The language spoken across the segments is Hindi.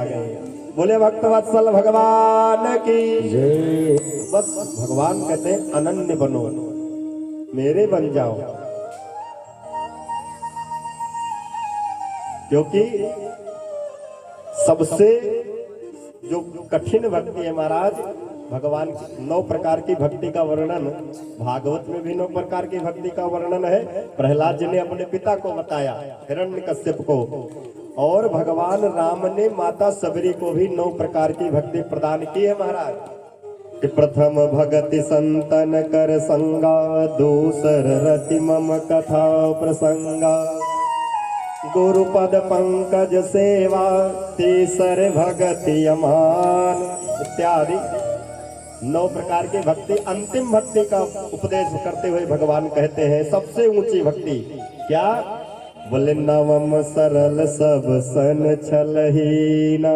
बोले भक्तवत्सल भगवान की जय। बस भगवान कहते हैं अनन्य बनो, मेरे बन जाओ, क्योंकि सबसे जो कठिन भक्ति है महाराज, भगवान 9 प्रकार की भक्ति का वर्णन भागवत में भी 9 प्रकार की भक्ति का वर्णन है। प्रहलाद जी ने अपने पिता को बताया हिरण्यकश्यप को, और भगवान राम ने माता सबरी को भी 9 प्रकार की भक्ति प्रदान की है महाराज। कि प्रथम भगति संतन कर संगा, दूसर रति मम कथा प्रसंगा, गुरुपद पंकज सेवा, तीसर भगति अमान इत्यादि 9 प्रकार की भक्ति। अंतिम भक्ति का उपदेश करते हुए भगवान कहते हैं सबसे ऊंची भक्ति क्या? बोले नवम सरल सब सन छलहीना,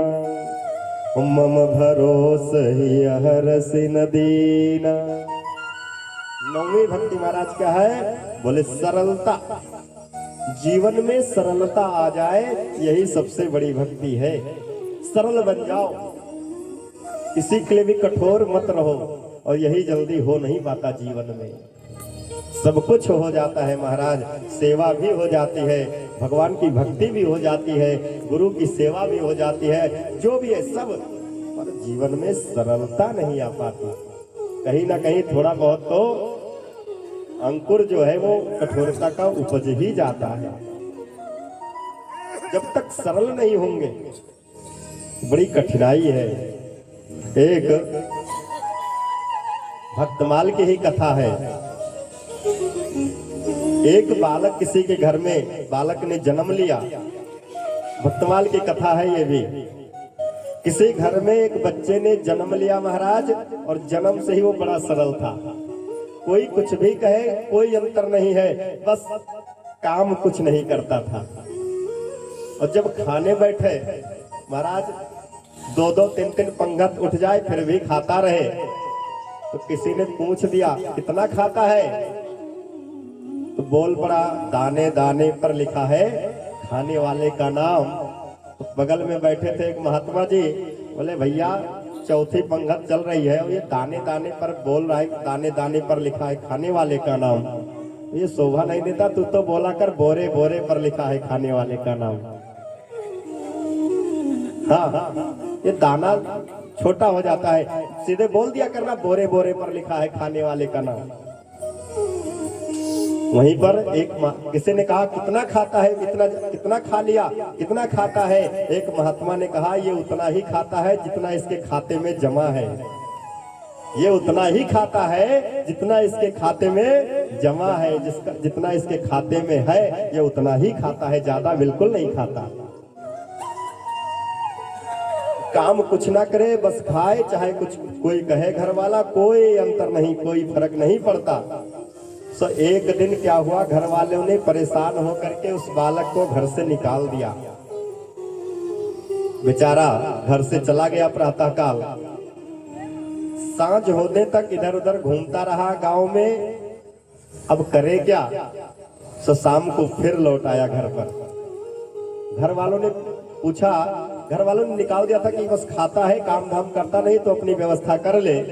मम भरोस ही हरसि न दीना। 9वीं भक्ति महाराज क्या है? बोले सरलता, जीवन में सरलता आ जाए, यही सबसे बड़ी भक्ति है। सरल बन जाओ, किसी के लिए भी कठोर मत रहो, और यही जल्दी हो नहीं पाता जीवन में। सब कुछ हो जाता है महाराज, सेवा भी हो जाती है, भगवान की भक्ति भी हो जाती है, गुरु की सेवा भी हो जाती है, जो भी है सब, पर जीवन में सरलता नहीं आ पाती। कहीं ना कहीं थोड़ा बहुत तो अंकुर जो है वो कठोरता का उपज ही जाता है। जब तक सरल नहीं होंगे बड़ी कठिनाई है। एक भक्तमाल की ही कथा है। एक बालक किसी के घर में, बालक ने जन्म लिया, भक्तमाल की कथा है ये भी। किसी घर में एक बच्चे ने जन्म लिया महाराज, और जन्म से ही वो बड़ा सरल था, कोई कुछ भी कहे कोई अंतर नहीं है, बस काम कुछ नहीं करता था। और जब खाने बैठे महाराज 2-2 3-3 पंगत उठ जाए फिर भी खाता रहे। तो किसी ने पूछ दिया कितना खाता है? तो बोल पड़ा दाने दाने पर लिखा है खाने वाले का नाम। तो बगल में बैठे थे एक महात्मा जी, बोले भैया 4थी पंगत चल रही है और ये दाने दाने पर बोल रहा है, दाने दाने पर लिखा है खाने वाले का नाम, ये शोभा नहीं देता, तू तो बोला कर बोरे बोरे पर लिखा है खाने वाले का नाम। हाँ, ये दाना छोटा हो जाता है, सीधे बोल दिया करना बोरे बोरे पर लिखा है खाने वाले का नाम। वहीं पर एक किसी ने कहा कितना खाता है, कितना खा लिया, कितना खाता है? एक महात्मा ने कहा ये उतना ही खाता है जितना इसके खाते में जमा है, ये उतना ही खाता है जितना इसके खाते में जमा है, जितना इसके खाते में है ये उतना ही खाता है, ज्यादा बिल्कुल नहीं खाता। काम कुछ ना करे, बस खाए, चाहे कुछ कोई कहे घर वाला, कोई अंतर नहीं, कोई फर्क नहीं पड़ता। सो एक दिन क्या हुआ, घर वालों ने परेशान होकर के उस बालक को घर से निकाल दिया। बेचारा घर से चला गया प्रातःकाल, सांझ होने तक इधर उधर घूमता रहा गांव में। अब करे क्या? सो शाम को फिर लौट आया घर पर। घर वालों ने पूछा, घर वालों ने निकाल दिया था कि बस खाता है, काम धाम करता नहीं, तो अपनी व्यवस्था कर ले।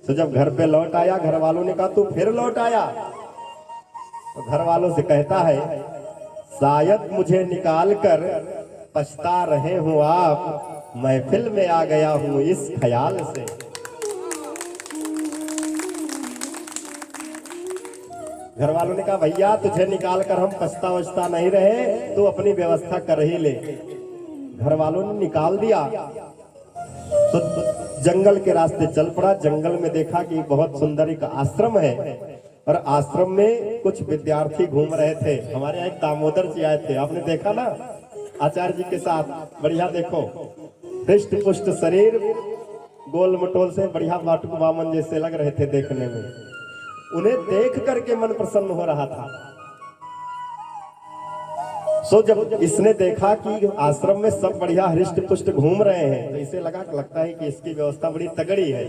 तो जब घर पे लौट आया, घर वालों ने कहा तू फिर लौट आया? तो घर वालों से कहता है शायद मुझे निकाल कर पछता रहे हो आप, महफिल में आ गया हूं इस ख्याल से। घर वालों ने कहा भैया तुझे निकाल कर हम पछता वछता नहीं रहे, तू अपनी व्यवस्था कर ही ले। घर वालों ने निकाल दिया तो जंगल के रास्ते चल पड़ा। जंगल में देखा कि बहुत सुंदर एक आश्रम है, और आश्रम में कुछ विद्यार्थी घूम रहे थे। हमारे यहाँ एक दामोदर जी आए थे, आपने देखा ना, आचार्य जी के साथ। बढ़िया देखो, हृष्ट पुष्ट शरीर, गोल मटोल से, बढ़िया वाटुक वामन जैसे लग रहे थे देखने में। उन्हें देख करके मन प्रसन्न हो रहा था। सो जब इसने देखा कि आश्रम में सब बढ़िया हृष्ट पुष्ट घूम रहे हैं, तो इसे लगता है कि इसकी व्यवस्था बड़ी तगड़ी है।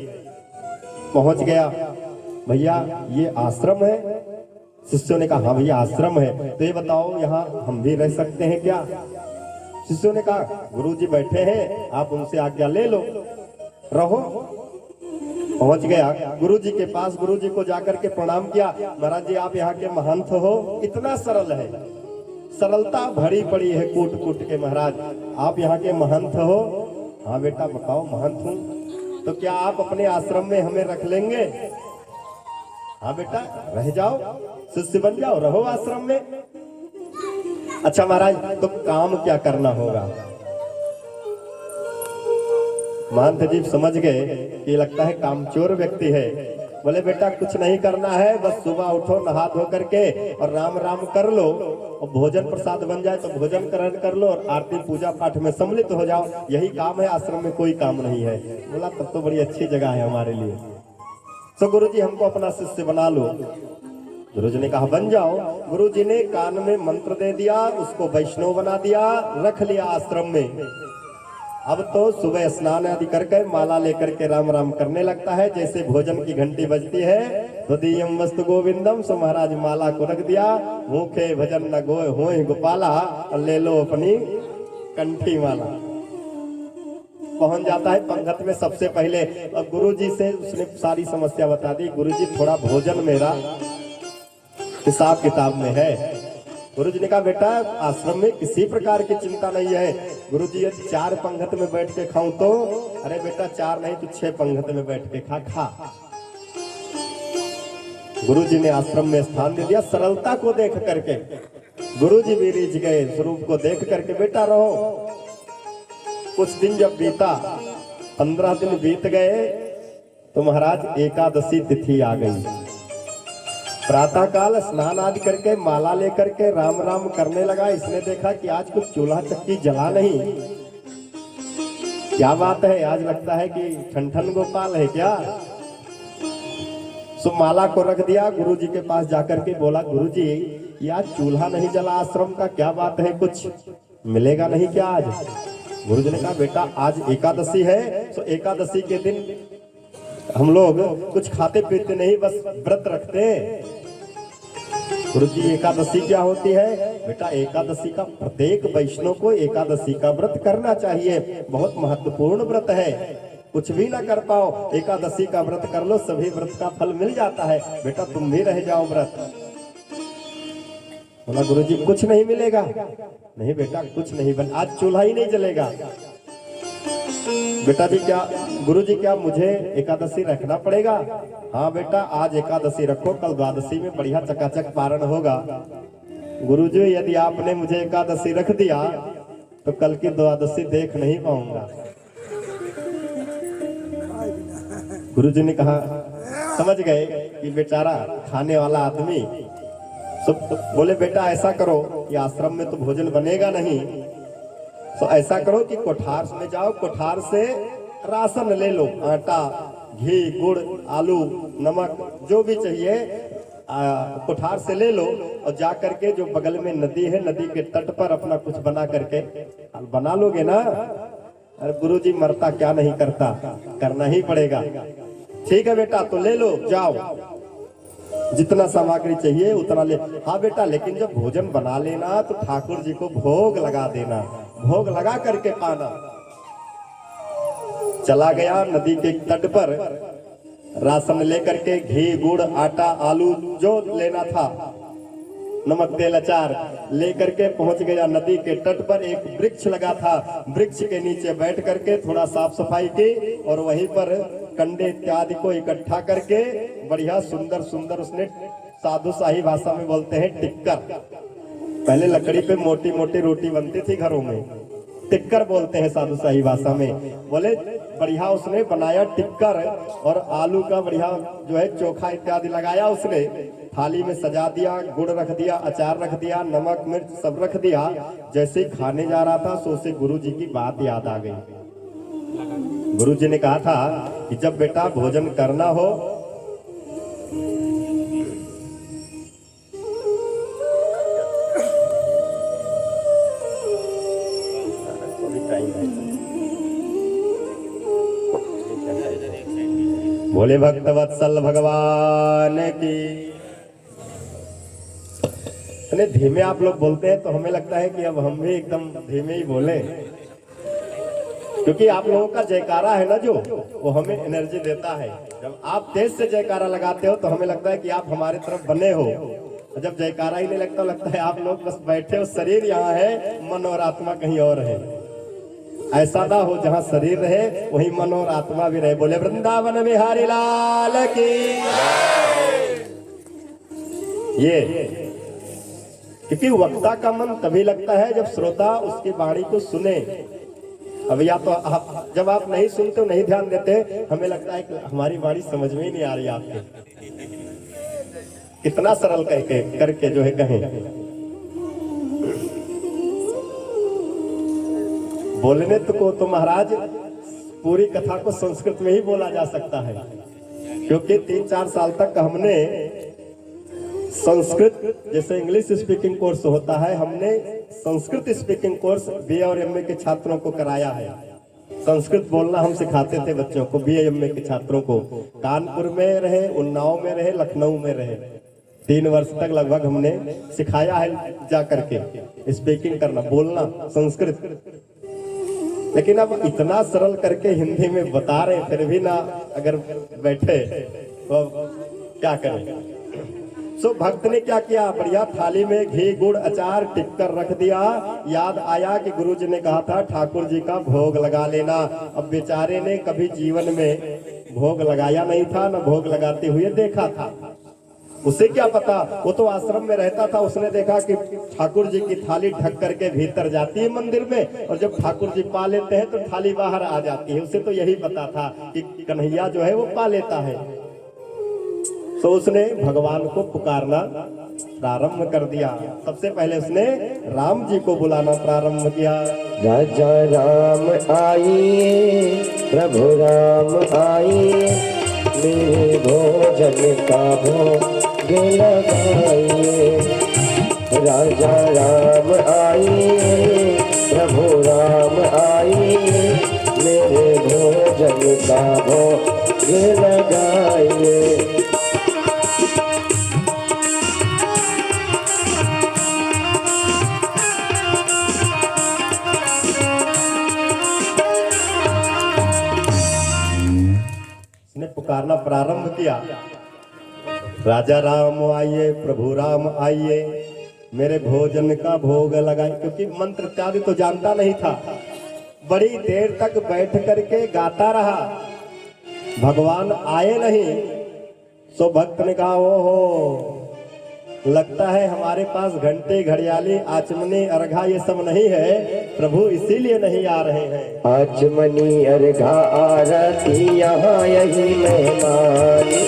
पहुंच गया, भैया ये आश्रम है? शिष्यों ने कहा हाँ भैया आश्रम है, तो ये बताओ यहाँ हम भी रह सकते हैं क्या? शिष्यों ने कहा गुरुजी बैठे हैं, आप उनसे आज्ञा ले लो, रहो। पहुंच गया गुरुजी के पास, गुरुजी को जाकर के प्रणाम किया। महाराज जी आप यहाँ के महंत हो, इतना सरल है, सरलता भरी पड़ी है कूट कूट के। महाराज आप यहाँ के महंत हो? हाँ बेटा बताओ, महंत हूँ। तो क्या आप अपने आश्रम में हमें रख लेंगे? हाँ बेटा रह जाओ, शिष्य बन जाओ, रहो आश्रम में। अच्छा महाराज तो काम क्या करना होगा? महंत जी समझ गए कि लगता है कामचोर व्यक्ति है। बोले बेटा कुछ नहीं करना है, बस सुबह उठो, नहा धो करके और राम राम कर लो, और भोजन प्रसाद बन जाए तो भोजन ग्रहण कर लो, और आरती पूजा पाठ में सम्मिलित हो जाओ, यही काम है, आश्रम में कोई काम नहीं है। बोला तब तो बड़ी अच्छी जगह है हमारे लिए, तो गुरुजी हमको अपना शिष्य बना लो। गुरुजी ने कहा बन जाओ। गुरुजी ने कान में मंत्र दे दिया, उसको वैष्णव बना दिया, रख लिया आश्रम में। अब तो सुबह स्नान आदि करके माला लेकर के राम राम करने लगता है। जैसे भोजन की घंटी बजती है तो दियम वस्तु गोविंदम, सो महाराज माला को रख दिया, मुखे भजन न गोय होय गोपाला, और ले लो अपनी कंठी माला। पहुंच जाता है पंगत में सबसे पहले, और गुरुजी से उसने सारी समस्या बता दी। गुरुजी थोड़ा भोजन मेरा हिसाब किताब में है। गुरुजी ने कहा बेटा आश्रम में किसी प्रकार की चिंता नहीं है। गुरुजी यदि 4 पंगत में बैठ के खाऊं तो? अरे बेटा 4 नहीं तो 6 पंगत में बैठ के खा। गुरुजी ने आश्रम में स्थान दे दिया। सरलता को देख करके गुरुजी भी रीझ गए, स्वरूप को देख करके बेटा रहो। कुछ दिन जब बीता, 15 दिन बीत गए, तो महाराज एकादशी तिथि आ गई। प्रातः काल स्नान आदि करके माला लेकर के राम राम करने लगा। इसने देखा कि आज कुछ चूल्हा चक्की जला नहीं, क्या बात है, आज लगता है कि ठन गोपाल है क्या। सो माला को रख दिया, गुरुजी के पास जाकर के बोला गुरुजी ये आज चूल्हा नहीं जला आश्रम का, क्या बात है, कुछ मिलेगा नहीं क्या आज? गुरुजी ने कहा बेटा आज एकादशी है, तो एकादशी के दिन हम लोग कुछ खाते पीते नहीं, बस व्रत रखते हैं। गुरुजी एकादशी क्या होती है? बेटा एकादशी का प्रत्येक वैष्णव को एकादशी का व्रत करना चाहिए, बहुत महत्वपूर्ण व्रत है। कुछ भी ना कर पाओ, एकादशी का व्रत कर लो, सभी व्रत का फल मिल जाता है। बेटा तुम भी रह जाओ व्रत। बोला गुरुजी कुछ नहीं मिलेगा? नहीं बेटा कुछ नहीं, बन आज चूल्हा ही नहीं जलेगा। बेटा जी क्या गुरुजी क्या मुझे एकादशी रखना पड़ेगा? हाँ बेटा आज एकादशी रखो, कल द्वादशी में बढ़िया चकाचक पारण होगा। गुरुजी यदि आपने मुझे एकादशी रख दिया तो कल की द्वादशी देख नहीं पाऊंगा। गुरुजी ने कहा, समझ गए कि बेचारा खाने वाला आदमी। सब बोले बेटा ऐसा करो कि आश्रम में तो भोजन बनेगा नहीं, तो ऐसा करो कि कोठार में जाओ, कोठार से राशन ले लो, आटा, घी, गुड़, आलू, नमक, जो भी चाहिए कोठार से ले लो, और जा करके जो बगल में नदी है, नदी के तट पर अपना कुछ बना करके बना लोगे ना। अरे गुरुजी मरता क्या नहीं करता, करना ही पड़ेगा। ठीक है बेटा तो ले लो, जाओ जितना सामग्री चाहिए उतना ले। हाँ बेटा लेकिन जब भोजन बना लेना तो ठाकुर जी को भोग लगा देना, भोग लगा करके पाना। चला गया नदी के तट पर, राशन लेकर के घी, गुड़, आटा, आलू जो लेना था, नमक, तेल, अचार लेकर के पहुंच गया नदी के तट पर। एक वृक्ष लगा था, वृक्ष के नीचे बैठ करके थोड़ा साफ सफाई की, और वहीं पर कंडे इत्यादि को इकट्ठा करके बढ़िया सुंदर सुंदर उसने, साधु शाही भाषा में बोलते हैं टिक्कर। पहले लकड़ी पे मोटी मोटी रोटी बनती थी घरों में, टिक्कर बोलते हैं साधु शाही भाषा में। बोले बढ़िया उसने बनाया टिक्कर, और आलू का बढ़िया जो है चोखा इत्यादि लगाया उसने, थाली में सजा दिया, गुड़ रख दिया, अचार रख दिया, नमक मिर्च सब रख दिया। जैसे ही खाने जा रहा था सो से गुरु जी की बात याद आ गई। गुरु जी ने कहा था कि जब बेटा भोजन करना हो बोले भक्त वत्सल भगवान की। इतने धीमे आप लोग बोलते हैं तो हमें लगता है कि अब हम भी एकदम धीमे ही बोले, क्योंकि आप लोगों का जयकारा है ना जो, वो हमें एनर्जी देता है। जब आप तेज से जयकारा लगाते हो तो हमें लगता है कि आप हमारे तरफ बने हो, और जब जयकारा ही नहीं लगता है आप लोग बस बैठे हो, शरीर यहाँ है, मन और आत्मा कहीं और है। ऐसा ना हो, जहाँ शरीर रहे वहीं मन और आत्मा भी रहे। बोले वृंदावन बिहारी लाल की। ये क्योंकि वक्ता का मन तभी लगता है जब श्रोता उसकी वाणी को सुने। अब या तो आप जब आप नहीं सुनते हो, नहीं ध्यान देते, हमें लगता है कि हमारी वाणी समझ में ही नहीं आ रही आपके, कितना सरल करके जो है कहें। बोलने तो महाराज पूरी कथा को संस्कृत में ही बोला जा सकता है, क्योंकि 3-4 साल तक हमने संस्कृत, जैसे इंग्लिश स्पीकिंग कोर्स होता है, हमने संस्कृत स्पीकिंग कोर्स बीए और एमए के छात्रों को कराया है। संस्कृत बोलना हम सिखाते थे बच्चों को, बीए एमए के छात्रों को। कानपुर में रहे, उन्नाव में रहे, लखनऊ में रहे, 3 वर्ष तक लगभग हमने सिखाया है जा करके स्पीकिंग करना, बोलना संस्कृत। लेकिन अब इतना सरल करके हिंदी में बता रहे, फिर भी ना अगर बैठे तो क्या करें। सो भक्त ने क्या किया, बढ़िया थाली में घी गुड़ अचार टिक कर रख दिया। याद आया कि गुरुजी ने कहा था ठाकुर जी का भोग लगा लेना। अब बेचारे ने कभी जीवन में भोग लगाया नहीं था, न भोग लगाते हुए देखा था। उसे क्या पता, वो तो आश्रम में रहता था। उसने देखा कि ठाकुर जी की थाली ढक करके भीतर जाती है मंदिर में, और जब ठाकुर जी पा लेते हैं तो थाली बाहर आ जाती है। उसे तो यही पता था कि कन्हैया जो है वो पा लेता है। तो उसने भगवान को पुकारना प्रारंभ कर दिया। सबसे पहले उसने राम जी को बुलाना प्रारंभ किया। राजा राम आइए, प्रभु राम आइए, मेरे भोजन का भोग लगाइए। राजा राम आइए, प्रभु राम आइए, मेरे भोजन का भोग लगाइए। पुकारना प्रारंभ किया, राजा राम आइए, प्रभु राम आइए, मेरे भोजन का भोग लगाइए। क्योंकि मंत्र इत्यादि तो जानता नहीं था। बड़ी देर तक बैठ करके गाता रहा, भगवान आए नहीं। सो भक्त ने कहा ओहो, लगता है हमारे पास घंटे घड़ियाली आचमनी अर्घा ये सब नहीं है, प्रभु इसीलिए नहीं आ रहे हैं। आचमनी अर्घा आरती यहाँ यही मेहमानी,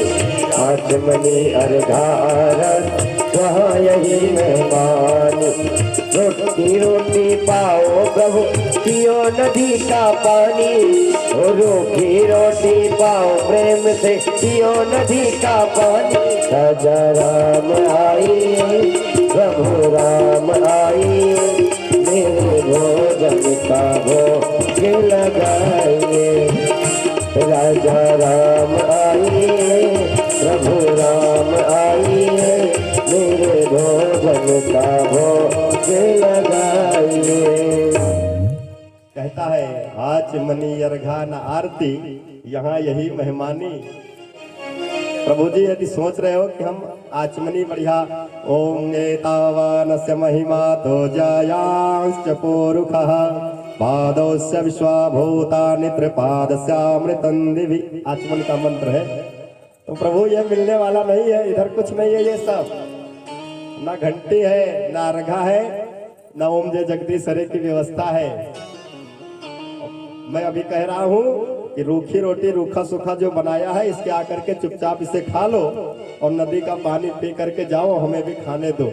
आचमनी अर्घा आरती वहाँ यही मेहमानी। रोटी रोटी पाओ प्रभु, पियो नदी का पानी, रोटी रोटी पाओ प्रेम से, पियो नदी का पानी। राजा राम आइए, प्रभु राम आइए, मेरे भोजन का भोग लगाइए। राजा राम आइए, प्रभु राम आइए, मेरे भोजन का भोग लगाइए। कहता है आचमनी अर्घा न आरती यहाँ यही मेहमानी। प्रभु जी यदि सोच रहे हो कि हम आचमनी बढ़िया ओम एतावानस्य महिमा तो जायांश्च पोरुखः पादोस्य विश्वाभूतानि त्रिपादस्यामृतं दिवि, आचमन का मंत्र है। तो प्रभु ये मिलने वाला नहीं है, इधर कुछ नहीं है। ये सब ना घंटी है, ना अर्घा है, ना ओम जय जगदीश हरे की व्यवस्था है। मैं अभी कह रहा हूँ कि रूखी रोटी रूखा सूखा जो बनाया है, इसके आकर के चुपचाप इसे खा लो और नदी का पानी पी करके जाओ, हमें भी खाने दो।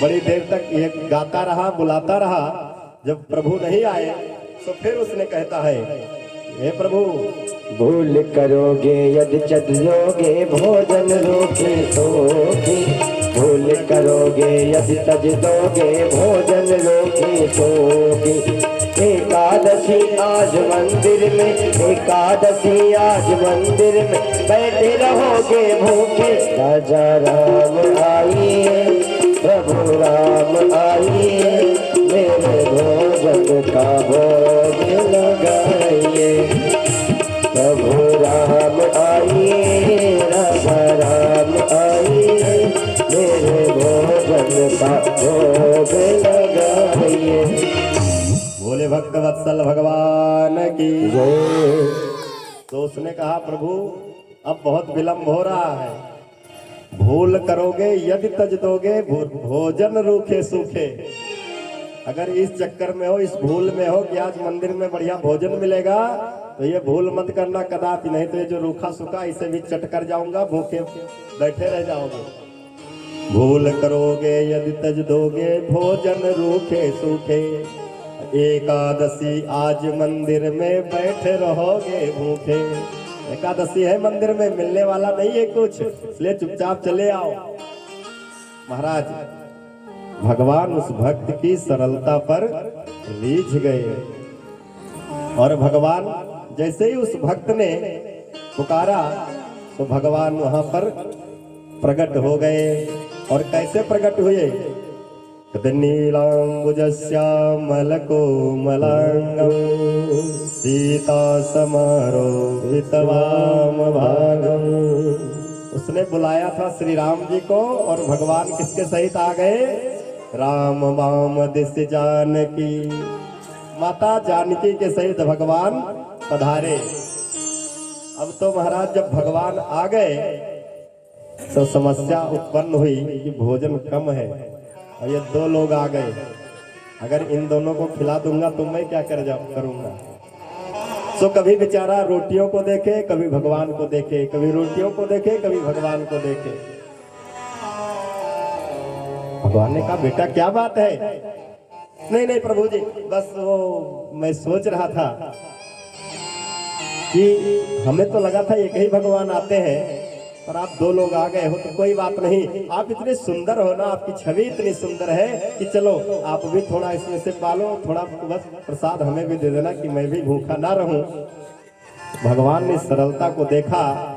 बड़ी देर तक ये गाता रहा, बुलाता रहा। जब प्रभु नहीं आए तो फिर उसने कहता है हे प्रभु, भूल करोगे यदि चलोगे भोजन रोके सोगी, भूल करोगे यदि तज दोगे भोजन रोके सोगी। एकादशी आज मंदिर में, एकादशी आज मंदिर में, बैठे रहोगे भूखे। राजा राम आइए, राम आइए मेरे भोजन का भोग लगाइए। प्रभु राम आइए राजा राम आइए मेरे भोजन का भोग लगाइए। बोले भक्त वत्सल भगवान की जय। तो उसने कहा प्रभु अब बहुत विलंब हो रहा है, भूल करोगे यदि तज दोगे भोजन रूखे सूखे। अगर इस चक्कर में हो, इस भूल में हो कि आज मंदिर में बढ़िया भोजन मिलेगा तो ये भूल मत करना कदापि, नहीं तो ये जो रूखा सूखा इसे भी चट कर जाऊंगा, भूखे बैठे रह जाओगे। भूल करोगे यदि तज दोगे भोजन रूखे सूखे, एकादशी आज मंदिर में बैठे रहोगे भूखे। एकादशी है मंदिर में, मिलने वाला नहीं है कुछ, इसलिए चुपचाप चले आओ। महाराज भगवान उस भक्त की सरलता पर रीझ गए और भगवान जैसे ही उस भक्त ने पुकारा तो भगवान वहां पर प्रकट हो गए। और कैसे प्रकट हुए? नीलांबुजश्यामलकोमलांगं सीता समारोहित वामभागं। उसने बुलाया था श्री राम जी को और भगवान किसके सहित आ गए? राम वाम दिश जानकी, माता जानकी के सहित भगवान पधारे। अब तो महाराज जब भगवान आ गए तो समस्या उत्पन्न हुई कि भोजन कम है और ये दो लोग आ गए, अगर इन दोनों को खिला दूंगा तो मैं क्या करूंगा। तो कभी बेचारा रोटियों को देखे, कभी भगवान को देखे, कभी रोटियों को देखे, कभी भगवान को देखे। भगवान ने कहा बेटा क्या बात है? नहीं नहीं प्रभु जी, बस वो मैं सोच रहा था कि हमें तो लगा था एक ही भगवान आते हैं और आप दो लोग आ गए हो तो कोई बात नहीं। आप इतने सुंदर हो ना, आपकी छवि इतनी सुंदर है कि चलो आप भी थोड़ा इसमें से पालो, थोड़ा बस प्रसाद हमें भी दे देना कि मैं भी भूखा ना रहूं। भगवान ने सरलता को देखा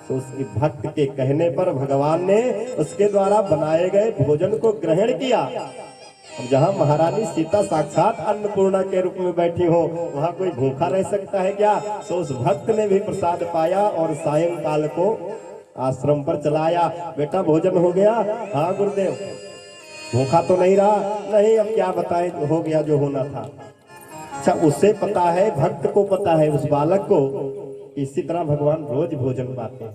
तो उसकी भक्त के कहने पर भगवान ने उसके द्वारा बनाए गए भोजन को ग्रहण किया। अब जहाँ महारानी सीता साक्षात अन्नपूर्णा के रूप में बैठी हो, वहाँ कोई भूखा रह सकता है क्या? तो उस भक्त ने भी प्रसाद पाया और सायंकाल को आश्रम पर चलाया। बेटा भोजन हो गया? हाँ गुरुदेव। भूखा तो नहीं रहा? नहीं, अब क्या बताएं, हो गया जो होना था। अच्छा, उसे पता है, भक्त को पता है, उस बालक को, इसी तरह भगवान रोज भोजन पाते हैं।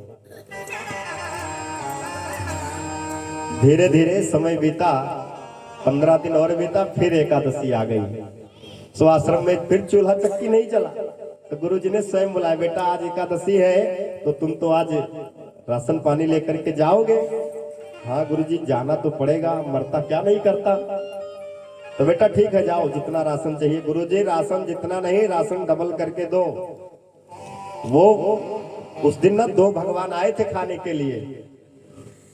धीरे धीरे समय बीता, 15 दिन और बीता, फिर एकादशी आ गई। सो आश्रम में फिर चूल्हा चक्की नहीं चला तो गुरुजी ने स्वयं बुलाया, बेटा आज एकादशी है तो तुम तो आज राशन पानी लेकर के जाओगे। हाँ गुरुजी जाना तो पड़ेगा, मरता क्या नहीं करता। तो बेटा ठीक है जाओ, जितना राशन चाहिए। गुरुजी राशन जितना नहीं, राशन डबल करके दो। वो उस दिन ना 2 भगवान आए थे खाने के लिए।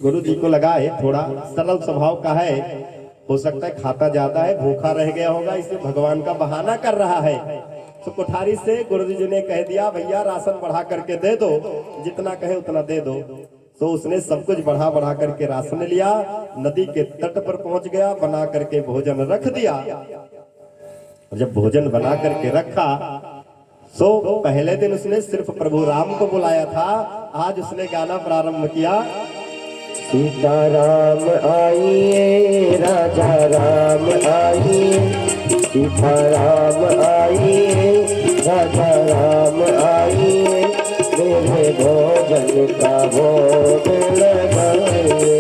गुरुजी को लगा है थोड़ा सरल स्वभाव का है, हो सकता है खाता ज्यादा है, भूखा रह गया होगा, इसे भगवान का बहाना कर रहा है। तो कोठारी से गुरुजी जी ने कह दिया भैया राशन बढ़ा करके दे दो, जितना कहे उतना दे दो। तो उसने सब कुछ बढ़ा बढ़ा करके राशन लिया, नदी के तट पर पहुंच गया, बना करके भोजन रख दिया। जब भोजन बना करके रखा तो पहले दिन उसने सिर्फ प्रभु राम को बुलाया था, आज उसने गाना प्रारंभ किया। सीताराम आइए राजा राम आइए, सीताराम आइए राजा राम आइए, मेरे भोजन का भोग लगाइए।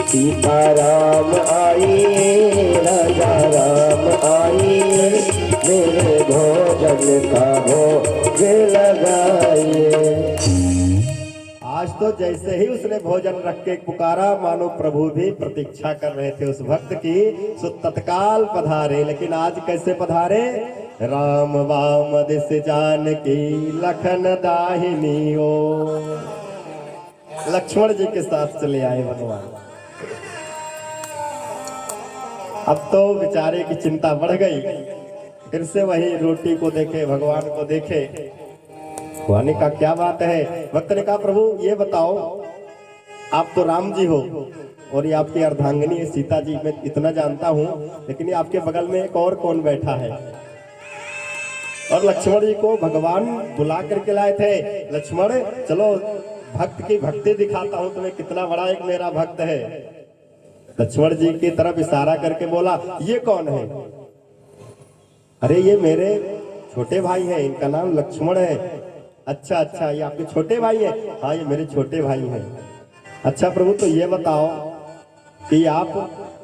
सीताराम आइए राजा राम आइए, मेरे भोजन का भोग लगाइए। आज तो जैसे ही उसने भोजन रख के पुकारा, मानो प्रभु भी प्रतीक्षा कर रहे थे उस भक्त की, सो तत्काल पधारे। लेकिन आज कैसे पधारे? राम वाम दिस जानकी लखन दाहिनी ओ। लक्ष्मण जी के साथ चले आए भगवान। अब तो बेचारे की चिंता बढ़ गई, फिर से वही रोटी को देखे, भगवान को देखे। भगवान ने कहा क्या बात है? भक्त ने कहा प्रभु ये बताओ, आप तो राम जी हो और ये आपकी अर्धांगिनी है सीता जी, मैं इतना जानता हूँ। लेकिन ये आपके बगल में एक और कौन बैठा है? और लक्ष्मण जी को भगवान बुला करके लाए थे। लक्ष्मण चलो भक्त की भक्ति दिखाता हूँ तुम्हें, कितना बड़ा एक मेरा भक्त है। लक्ष्मण जी की तरफ इशारा करके बोला, ये कौन है? अरे ये मेरे छोटे भाई हैं, इनका नाम लक्ष्मण है। अच्छा अच्छा, ये आपके छोटे भाई हैं? हाँ ये मेरे छोटे भाई हैं। अच्छा प्रभु, तो ये बताओ कि आप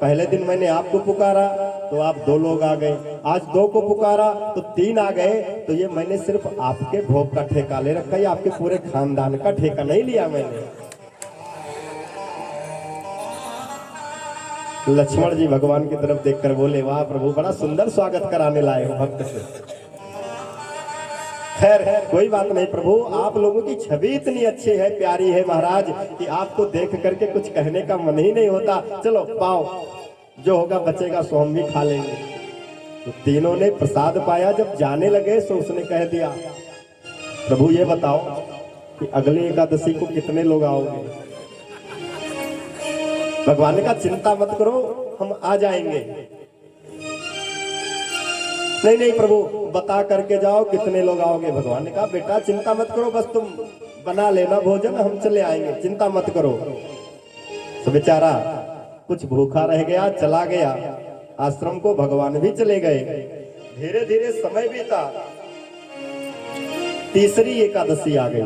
पहले दिन मैंने आपको पुकारा तो आप 2 लोग आ गए, आज 2 को पुकारा तो 3 आ गए, तो ये मैंने सिर्फ आपके भोग का ठेका ले रखा है, आपके पूरे खानदान का ठेका नहीं लिया मैंने। लक्ष्मण जी भगवान की तरफ देखकर बोले, वाह प्रभु, बड़ा सुंदर स्वागत कराने लाए हो भक्त से। खैर कोई बात नहीं प्रभु, आप लोगों की छवि इतनी अच्छी है, प्यारी है महाराज, कि आपको देख करके कुछ कहने का मन ही नहीं होता। चलो पाओ, जो होगा बचेगा सो हम भी खा लेंगे। तो तीनों ने प्रसाद पाया। जब जाने लगे तो उसने कह दिया, प्रभु ये बताओ कि अगली एकादशी को कितने लोग आओगे? भगवान ने कहा, चिंता मत करो, हम आ जाएंगे। नहीं नहीं प्रभु, बता करके जाओ कितने लोग आओगे। भगवान ने कहा, बेटा चिंता मत करो, बस तुम बना लेना भोजन, हम चले आएंगे, चिंता मत करो। तो बेचारा कुछ भूखा रह गया, चला गया आश्रम को, भगवान भी चले गए। धीरे धीरे समय बीता, तीसरी एकादशी आ गई।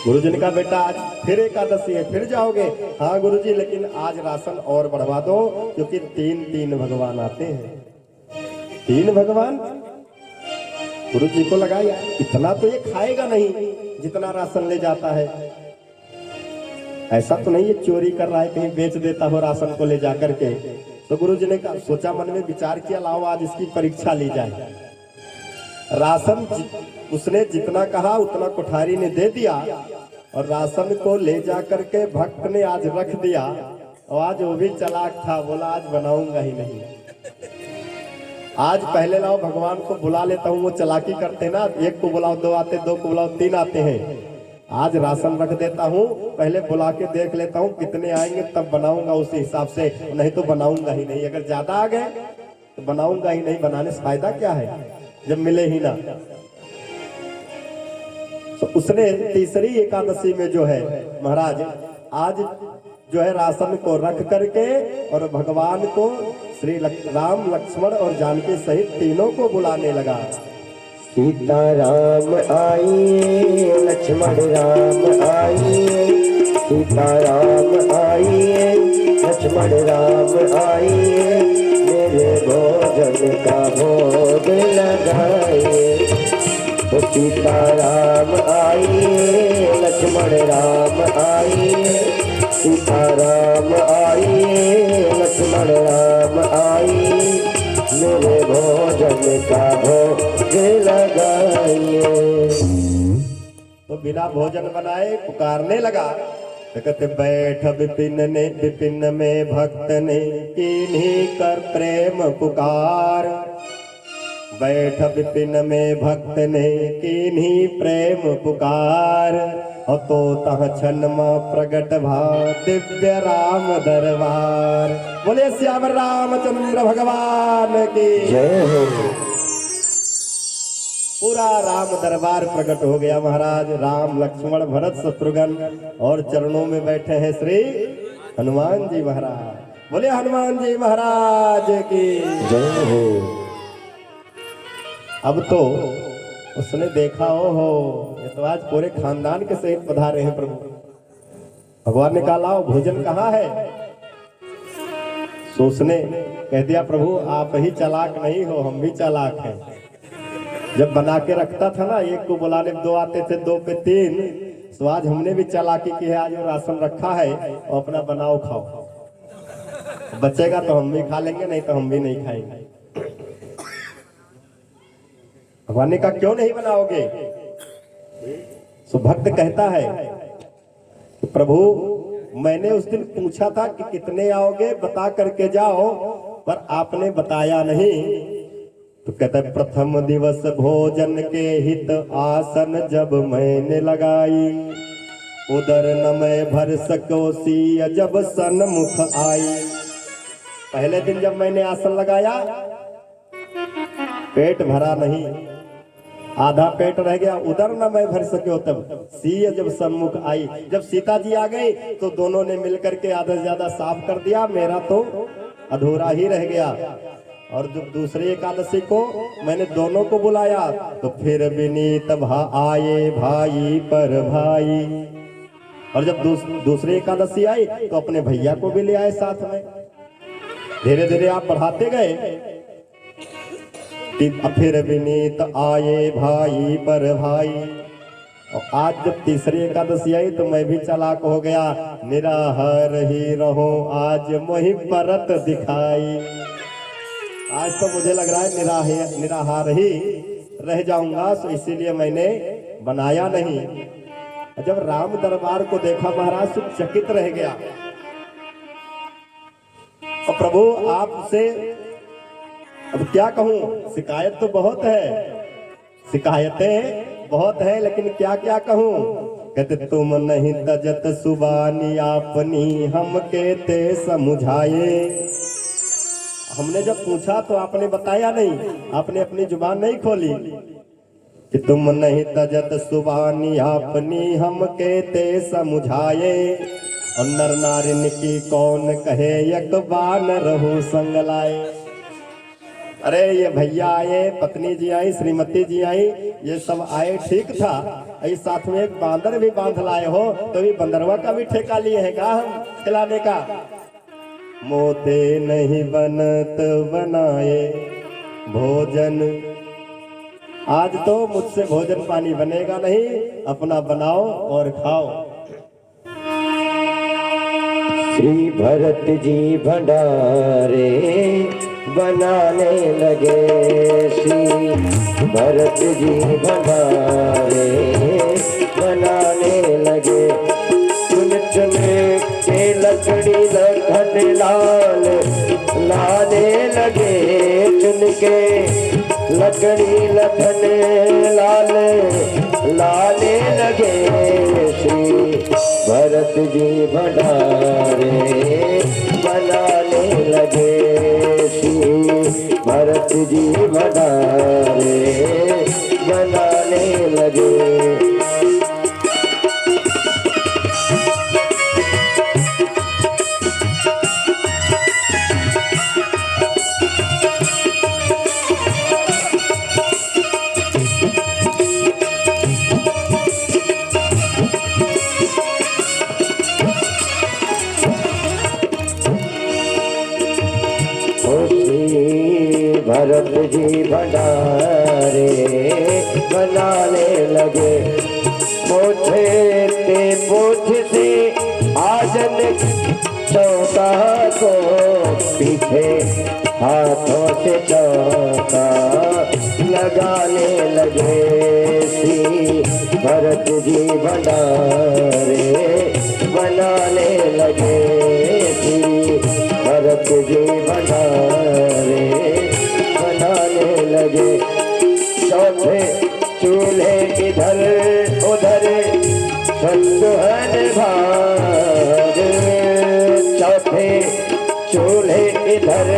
गुरुजी ने कहा, बेटा आज फिर एकादशी है, फिर जाओगे? हाँ गुरुजी, लेकिन आज राशन और बढ़वा दो, क्योंकि 3 भगवान आते हैं। 3 भगवान? गुरुजी को लगा यार इतना तो ये खाएगा नहीं जितना राशन ले जाता है। ऐसा तो नहीं ये चोरी कर रहा है, कहीं बेच देता हो राशन को ले जाकर के। तो गुरुजी ने कहा, सोचा मन में विचार किया, लाओ आज इसकी परीक्षा ली जाए। राशन उसने जितना कहा उतना कोठारी ने दे दिया, और राशन को ले जाकर के भक्त ने आज रख दिया। और आज वो भी चालाक था, बोला आज बनाऊंगा ही नहीं, आज पहले लाओ भगवान को बुला लेता हूँ। वो चालाकी करते ना, 1 को बुलाओ 2 आते, 2 को बुलाओ 3 आते हैं। आज राशन रख देता हूँ, पहले बुला के देख लेता हूँ कितने आएंगे, तब बनाऊंगा उसी हिसाब से, नहीं तो बनाऊंगा ही नहीं। अगर ज्यादा आ गए तो बनाऊंगा ही नहीं, बनाने से फायदा क्या है जब मिले ही ना। तो उसने तीसरी एकादशी में जो है महाराज, आज जो है राशन को रख करके और भगवान को श्री राम लक्ष्मण और जानकी सहित तीनों को बुलाने लगा। सीता राम आइए, लक्ष्मण राम आइए, सीता राम आइए, लक्ष्मण राम आइए, मेरे भोजन का भोग लगाइए। तो सीता राम आइए, लक्ष्मण राम आइए, सीता राम आइए, लक्ष्मण राम आइए, मेरे भोजन का भोग लगाइए। तो बिना भोजन बनाए पुकारने लगा। तो कहते, बैठ विपिन में भक्त ने किन्हीं कर प्रेम पुकार। बैठ विपिन में भक्त ने किन्हीं प्रेम पुकार। और तो तह छन्म प्रगट भा दिव्य राम दरबार। बोले श्याम रामचंद्र भगवान की जय हो। पूरा राम दरबार प्रकट हो गया महाराज। राम लक्ष्मण भरत शत्रुघ्न और चरणों में बैठे हैं श्री हनुमान जी महाराज। बोले हनुमान जी महाराज की जय हो। अब तो उसने देखा, हो ये तो आज पूरे खानदान के सहित पधारे हैं प्रभु। भगवान ने कहा, लाओ भोजन कहाँ है? तो उसने कह दिया, प्रभु आप ही चालाक नहीं हो, हम भी चालाक हैं। जब बना के रखता था ना, 1 को बुलाने 2 आते थे, 2 पे 3, तो आज हमने भी चालाकी की है। आज राशन रखा है और अपना बनाओ खाओ, बचेगा तो हम भी खा लेंगे, नहीं तो हम भी नहीं खाएंगे। भगवान ने कहा, क्यों नहीं बनाओगे? तो भक्त कहता है कि प्रभु मैंने उस दिन पूछा था कि कितने आओगे, बता करके जाओ, पर आपने बताया नहीं। तो कहता है, प्रथम दिवस भोजन के हित आसन जब मैंने लगाई। उदर न मैं भर सको सिय जब सन्मुख आई। पहले दिन जब मैंने आसन लगाया पेट भरा नहीं, आधा पेट रह गया, उधर न मैं भर सके तब सिय जब सन्मुख आई। जब सीता जी आ गई तो दोनों ने मिलकर के आधा से ज्यादा साफ कर दिया, मेरा तो अधूरा ही रह गया। और जब दूसरी एकादशी को मैंने दोनों को बुलाया तो फिर विनीत आए भाई पर भाई। और जब दूसरी एकादशी आई तो अपने भैया को भी ले आए साथ में। धीरे धीरे आप बढ़ाते गए कि फिर विनीत आए भाई पर भाई। और आज जब तीसरी एकादशी आई तो मैं भी चालाक हो गया, निराहार ही रहो आज मोहि परत दिखाई। आज तो मुझे लग रहा है निराहार ही रह जाऊंगा, तो इसीलिए मैंने बनाया नहीं। जब राम दरबार को देखा महाराज तो चकित रह गया। और प्रभु आपसे अब क्या कहूं, शिकायत तो बहुत है, शिकायतें बहुत है, लेकिन क्या क्या कहूं। कहते तुम नहीं तजत सुबानी आपनी हम कहते समझाए। हमने जब पूछा तो आपने बताया नहीं, आपने अपनी जुबान नहीं खोली कि तुम नहीं तजत सुबानी आपनी हम कहते समझाए। और नर नारिन की कौन कहे एक बान रहू संग लाए। अरे ये भैया आए, पत्नी जी आई, श्रीमती जी आई, ये सब आए ठीक था, इस साथ में एक बांदर भी बांध लाए हो, तो ये बंदरवा का भी ठेका लिए है क्या हम खिलाने का। मोते नहीं बनत बनाए भोजन, आज तो मुझसे भोजन पानी बनेगा नहीं, अपना बनाओ और खाओ। श्री भरत जी भंडारे बनाने लगे, श्री भरत जी भंडारे बनाने लगे। चुन चुन के लकड़ी लखन लाल लाने लगे, चुन के लकड़ी लखन लाल लाने लगे। श्री भरत जी भंडारे बनाने लगे, श्री भरत जी भंडारे बनाने लगे। भरत जी भंडारे बनाने लगे। पोछे ते पोछ से आजन चौका को पीछे हाथों से चौका लगाने लगे। श्री भरत जी भंडारे बनाने लगे, श्री भरत जी भंडारे बनाने लगे। चौथे चूल्हे इधर उधर संतुहन भाग, चौथे चूल्हे इधर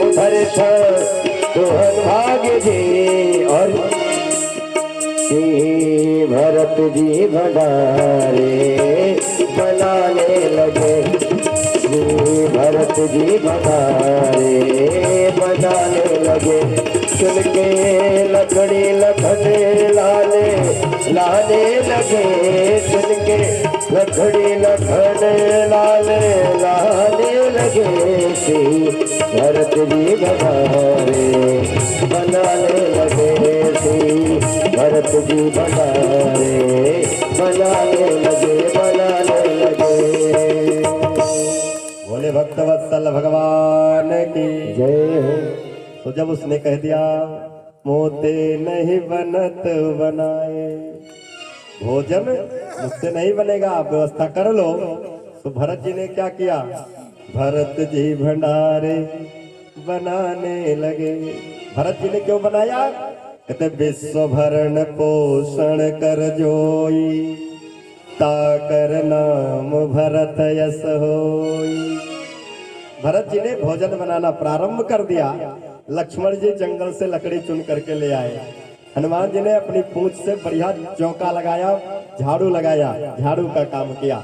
उधर संतुहन भाग जी। और श्री भरत जी भंडारे बनाने लगे, श्री भरत जी भंडारे बनाने लगे। चुन के लकड़ी लखन लाने लाने लगे, चुन के लकड़ी लखन लाने लाने लगे। श्री भरत जी भंडारे बनाने लगे, श्री भरत जी भंडारे बनाने लगे, बनाने लगे। बोले भक्त वत्सल भगवान की जय हो। तो जब उसने कह दिया मोते नहीं बनत बनाए, भोजन मुझसे नहीं बनेगा, आप व्यवस्था कर लो। तो भरत जी ने क्या किया, भरत जी भंडारे बनाने लगे। भरत जी ने क्यों बनाया, कहते विश्व भरण पोषण कर जोई। ताकर नाम भरत यस होई। भरत जी ने भोजन बनाना प्रारंभ कर दिया। लक्ष्मण जी जंगल से लकड़ी चुन करके ले आए। हनुमान जी ने अपनी पूंछ से बढ़िया चौका लगाया, झाड़ू लगाया, झाड़ू का काम किया।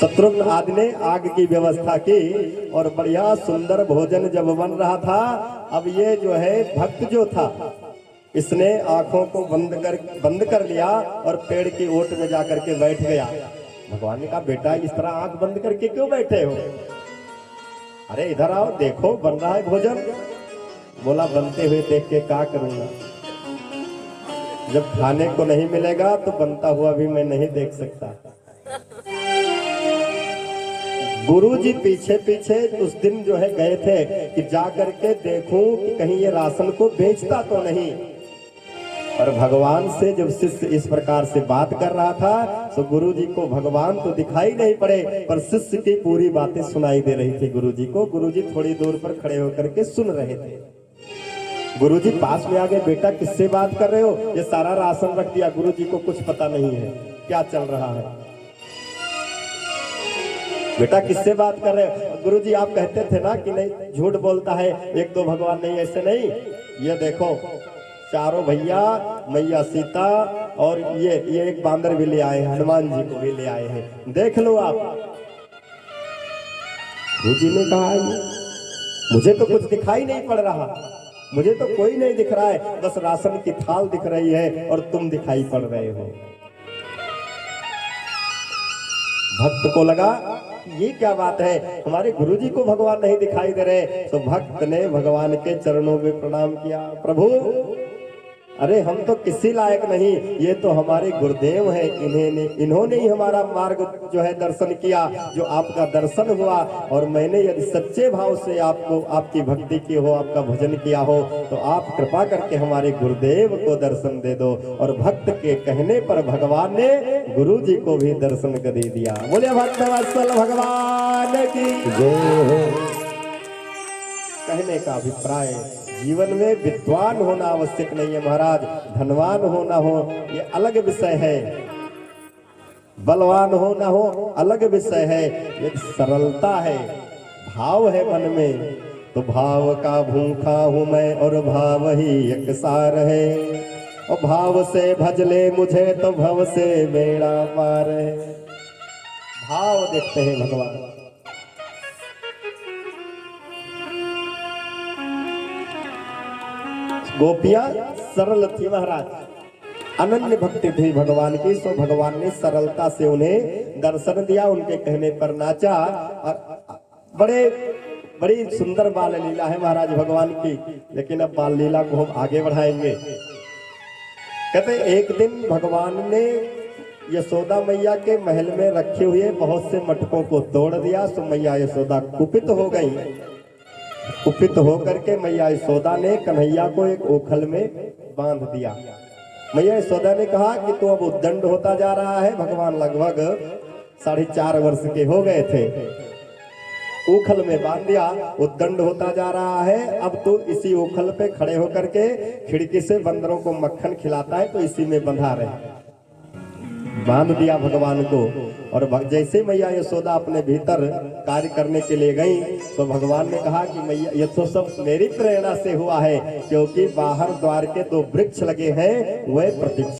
शत्रुघ्न आदि ने आग की व्यवस्था की और बढ़िया सुंदर भोजन जब बन रहा था, अब ये जो है भक्त जो था, इसने आंखों को बंद कर लिया और पेड़ की ओट में जाकर के बैठ गया। भगवान ने कहा, बेटा इस तरह आंख बंद करके क्यों बैठे हो? अरे इधर आओ, देखो बन रहा है भोजन। बोला, बनते हुए देख के क्या करूंगा? जब खाने को नहीं मिलेगा तो बनता हुआ भी मैं नहीं देख सकता। गुरु जी पीछे पीछे उस दिन जो है गए थे कि जा करके देखूं कि कहीं ये राशन को बेचता तो नहीं। और भगवान से जब शिष्य इस प्रकार से बात कर रहा था तो गुरु जी को भगवान तो दिखाई नहीं पड़े, पर शिष्य की पूरी बातें सुनाई दे रही थी गुरु जी को। गुरु जी थोड़ी दूर पर खड़े होकर के सुन रहे थे। गुरु जी पास में आ गए, बेटा किससे बात कर रहे हो? ये सारा राशन रख दिया। गुरु जी को कुछ पता नहीं है क्या चल रहा है। बेटा किससे बात कर रहे हो? गुरु जी आप कहते थे ना कि नहीं झूठ बोलता है, एक दो भगवान नहीं, ऐसे नहीं। ये देखो चारों भैया, मैया सीता और ये एक बांदर भी ले आए हैं, हनुमान जी को भी ले आए हैं, देख लो आप। गुरु जी ने कहा, मुझे तो कुछ दिखाई नहीं पड़ रहा, मुझे तो कोई नहीं दिख रहा है, बस राशन की थाल दिख रही है और तुम दिखाई पड़ रहे हो। भक्त को लगा ये क्या बात है, हमारे गुरुजी को भगवान नहीं दिखाई दे रहे। तो भक्त ने भगवान के चरणों में प्रणाम किया, प्रभु अरे हम तो किसी लायक नहीं, ये तो हमारे गुरुदेव हैं, इन्होंने ही हमारा मार्ग जो है दर्शन किया, जो आपका दर्शन हुआ। और मैंने यदि सच्चे भाव से आपको आपकी भक्ति की हो, आपका भजन किया हो, तो आप कृपा करके हमारे गुरुदेव को दर्शन दे दो। और भक्त के कहने पर भगवान ने गुरु जी को भी दर्शन कर दे दिया। बोले भक्तवत्सल भगवान की जय। कहने का अभिप्राय, जीवन में विद्वान होना आवश्यक नहीं है महाराज, धनवान होना हो ये अलग विषय है, बलवान होना हो अलग विषय है। ये सरलता है, भाव है मन में, तो भाव का भूखा हूं मैं और भाव ही एक सार है। और भाव से भज ले मुझे तो भव से बेड़ा पार है। भाव देखते हैं भगवान। गोपियां सरल थी महाराज, अनन्य भक्ति थी भगवान की। सो भगवान ने सरलता से उन्हें दर्शन दिया, उनके कहने पर नाचा। और बड़ी सुंदर बाल लीला है महाराज भगवान की, लेकिन अब बाल लीला को हम आगे बढ़ाएंगे। कहते एक दिन भगवान ने यशोदा मैया के महल में रखे हुए बहुत से मटकों को तोड़ दिया। सो मैया यशोदा कुपित हो गई। कुपित होकर के मैया यशोदा ने कन्हैया को एक ओखल में बांध दिया। मैया यशोदा ने कहा कि तो अब उद्दंड होता जा रहा है। भगवान लगभग 4.5 वर्ष के हो गए थे। ओखल में बांध दिया, उद्दंड होता जा रहा है। अब तो इसी ओखल पे खड़े होकर के खिड़की से बंदरों को मक्खन खिलाता है, तो इसी में बंधा रहे। बांध दिया भगवान को। और जैसे मैया यशोदा अपने भीतर कार्य करने के लिए गई, तो भगवान ने कहा कि मैया ये तो सब मेरी प्रेरणा से हुआ है, क्योंकि बाहर द्वार के 2 वृक्ष लगे हैं, वह प्रतीक्षा